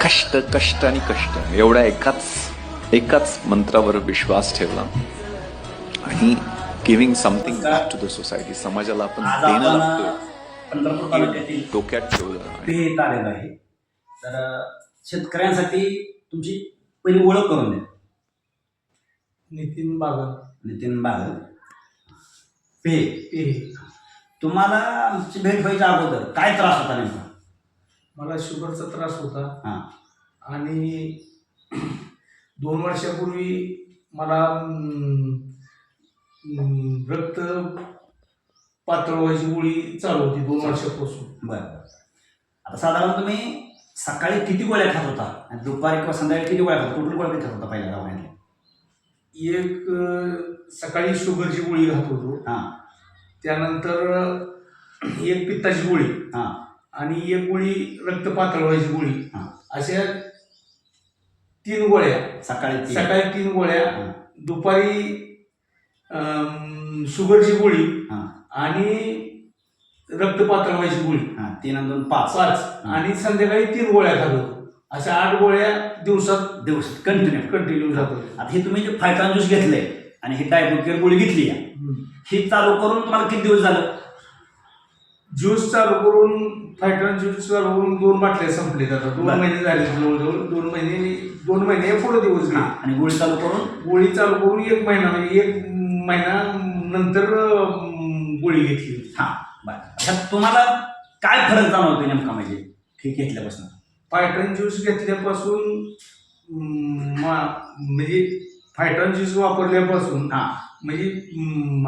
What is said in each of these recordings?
कष्ट कष्ट आणि कष्ट एवढ्या एकाच मंत्रावर विश्वास ठेवला आणि giving something back to the society, समाजाला आपण देणं लागतोय पंढरपूर तालुक्यातील डोक्यात ठेवलं. ते आलेलं आहे. तर शेतकऱ्यांसाठी तुमची पहिली ओळख करून द्या. नितीन बागल पे. तुम्हाला आमची भेट व्हायच्या अगोदर काय त्रास होता नेमका? मला शुगरचा त्रास होता हां आणि 2 वर्षापूर्वी मला रक्त पातळ व्हायची गोळी चालू होती 2 वर्षापासून. बरं. आता साधारण तुम्ही सकाळी किती गोळ्या खात होता आणि दुपारी किंवा संध्याकाळी किती गोळ्या खात होता? टोटल गोळ्या किती खात होता पहिल्या दवाखान्यात? एक सकाळी शुगरची गोळी खात होतो, हां त्यानंतर एक पित्ताची गोळी हां आणि एक गोळी रक्त पातळ व्हायची गोळी, हां. अशा 3 गोळ्या. सकाळी सकाळी 3 गोळ्या, हां दुपारी शुगरची गोळी हां आणि रक्त पातळ व्हायची गोळी हां 3 आणि 2 5 5 आणि संध्याकाळी 3 गोळ्या खात होतो. अशा 8 गोळ्या दिवस कंटिन्यू जात होत्या. आता हे तुम्ही जे फायटॉन ज्यूस घेतले आणि ही डायबुकेअर गोळी घेतली आहे, ही चालू करून तुम्हाला किती दिवस झालं? ज्यूस चालू करून फायटॉन ज्यूस चालू करून 2 बाटल्या संपले. आता 2 महिने झाले जवळजवळ. 2 महिने पुढे दिवस गेले. आणि गोळी चालू करून गोळी चालू करून 1 महिना म्हणजे 1 महिना नंतर गोळी घेतली. हां बरं. अच्छा, तुम्हाला काय फरक जाणवतो नेमका म्हणजे हे घेतल्यापासून? फायटॉन ज्यूस घेतल्यापासून म्हणजे फायटॉन ज्यूस वापरल्यापासून हां म्हणजे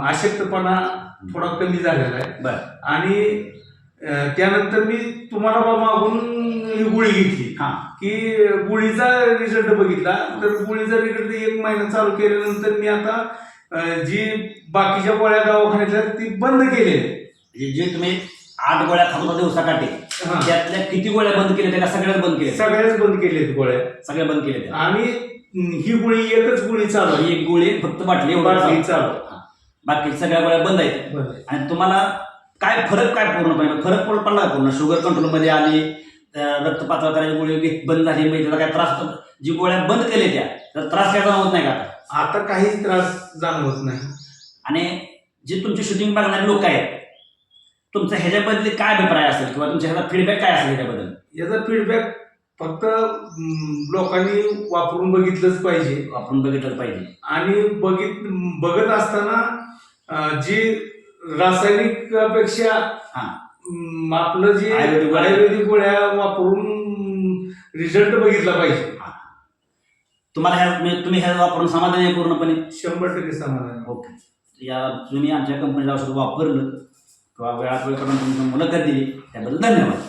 अशक्तपणा थोडा कमी झालेला आहे. बरं. आणि त्यानंतर मी तुम्हाला मागून ही गोळी घेतली हां की गोळीचा रिझल्ट बघितला. तर गोळीचा रिझल्ट 1 महिना चालू केल्यानंतर मी आता जी बाकीच्या गोळ्या दवाखान्यातल्या ती बंद केलेल्या. जे तुम्ही 8 गोळ्या खात होता दिवसाकाठी, हां. त्यातल्या किती गोळ्या बंद केल्या? त्या सगळ्याच बंद केल्या? सगळ्याच बंद केलेत गोळ्या. सगळ्या बंद केल्या. आणि ही गोळी एकच गोळी चालू आहे. एक गोळी फक्त बाटली बाटली चालू. बाकी सगळ्या गोळ्या बंद आहेत. बंद. आणि तुम्हाला काय पूर्णपणे फरक पडला का? पूर्ण शुगर कंट्रोल मध्ये आली, रक्त पातळ करायची गोळी बंद झाली, म्हणजे त्याचा काय त्रास होतो? जी गोळ्या बंद केल्या त्याचा त्रास काय जाणवत नाही का? आता काहीच त्रास जाणवत नाही. आणि जे तुमचे शूटिंग बघणारे लोक आहेत, तुमचा ह्याच्याबद्दल काय अभिप्राय असेल किंवा तुमच्या ह्याचा फीडबॅक काय असेल ह्याच्याबद्दल? याचा फीडबॅक फक्त लोकांनी वापरून बघितलंच पाहिजे. आपण बघितलं पाहिजे. आणि बघत असताना जी रासायनिकपेक्षा आपलं जे आयुर्वेदिक गोळ्या वापरून रिझल्ट बघितला पाहिजे. तुम्हाला तुम्ही ह्या वापरून समाधान आहे पूर्णपणे? 100% समाधान. ओके. या तुम्ही आमच्या कंपनीला औषध वापरलं किंवा वेळात वेळ करून तुमची मुलाखत दिली त्याबद्दल धन्यवाद.